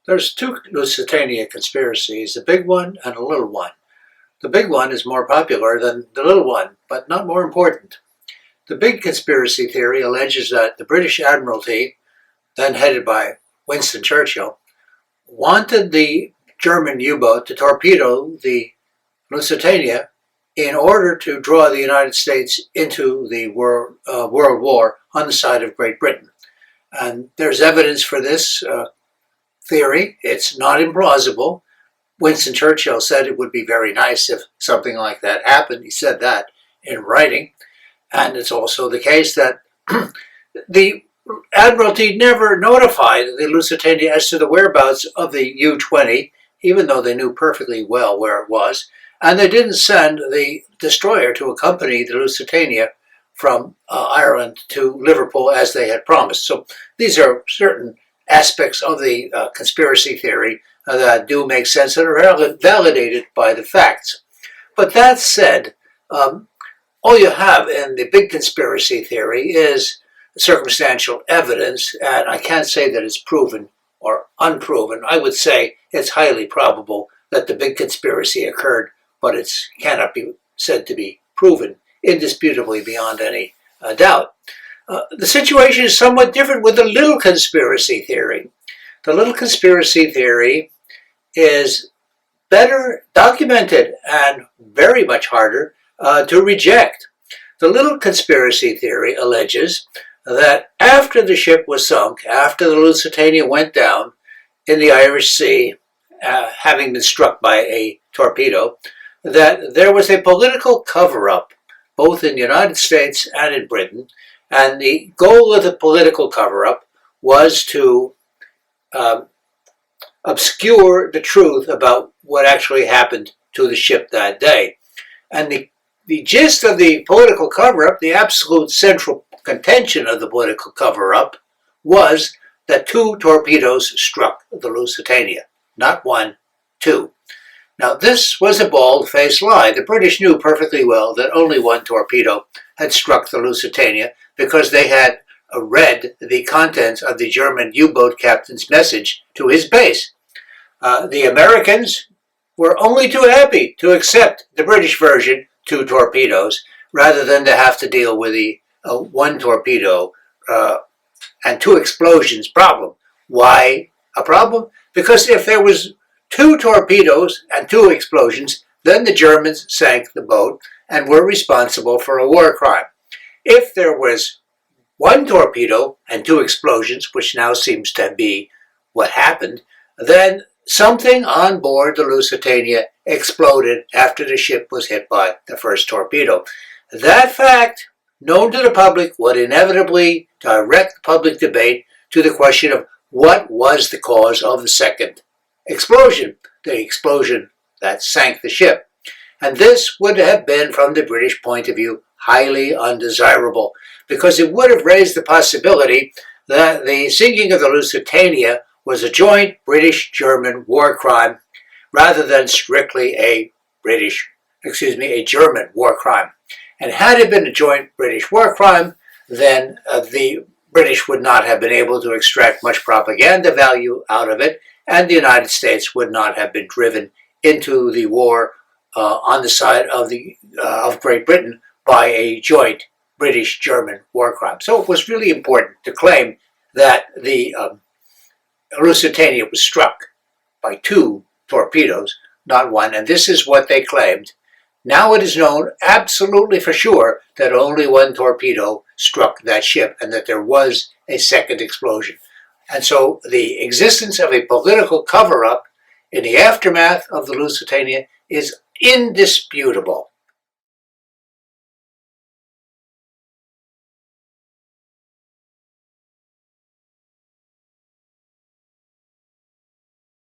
There's two Lusitania conspiracies, a big one and a little one. The big one is more popular than the little one, but not more important. The big conspiracy theory alleges that the British Admiralty, then headed by Winston Churchill, wanted the German U-boat to torpedo the Lusitania in order to draw the United States into the World War on the side of Great Britain. And there's evidence for this theory. It's not implausible. Winston Churchill said it would be very nice if something like that happened. He said that in writing. And it's also the case that the Admiralty never notified the Lusitania as to the whereabouts of the U-20, even though they knew perfectly well where it was. And they didn't send the destroyer to accompany the Lusitania from Ireland to Liverpool as they had promised. So these are certain aspects of the conspiracy theory that do make sense and are validated by the facts. But that said, all you have in the big conspiracy theory is circumstantial evidence, and I can't say that it's proven or unproven. I would say it's highly probable that the big conspiracy occurred, but it cannot be said to be proven indisputably beyond any doubt. The situation is somewhat different with the little conspiracy theory. The little conspiracy theory is better documented and very much harder to reject. The little conspiracy theory alleges that after the ship was sunk, after the Lusitania went down in the Irish Sea, having been struck by a torpedo, that there was a political cover-up, both in the United States and in Britain, and the goal of the political cover-up was to obscure the truth about what actually happened to the ship that day. And the gist of the political cover-up, the absolute central contention of the political cover-up, was that two torpedoes struck the Lusitania. Not one, two. Now this was a bald-faced lie. The British knew perfectly well that only one torpedo had struck the Lusitania because they had read the contents of the German U-boat captain's message to his base. The Americans were only too happy to accept the British version, two torpedoes, rather than to have to deal with the one torpedo and two explosions problem. Why a problem? Because if there was two torpedoes and two explosions, then the Germans sank the boat and were responsible for a war crime. If there was one torpedo and two explosions, which now seems to be what happened, then something on board the Lusitania exploded after the ship was hit by the first torpedo. That fact, known to the public, would inevitably direct public debate to the question of what was the cause of the second explosion, the explosion that sank the ship. And this would have been, from the British point of view, highly undesirable, because it would have raised the possibility that the sinking of the Lusitania was a joint British-German war crime rather than strictly a German war crime. And had it been a joint British war crime, then the British would not have been able to extract much propaganda value out of it, and the United States would not have been driven into the war on the side of Great Britain by a joint British-German war crime. So it was really important to claim that the Lusitania was struck by two torpedoes, not one, and this is what they claimed. Now it is known absolutely for sure that only one torpedo struck that ship and that there was a second explosion. And so the existence of a political cover-up in the aftermath of the Lusitania is indisputable.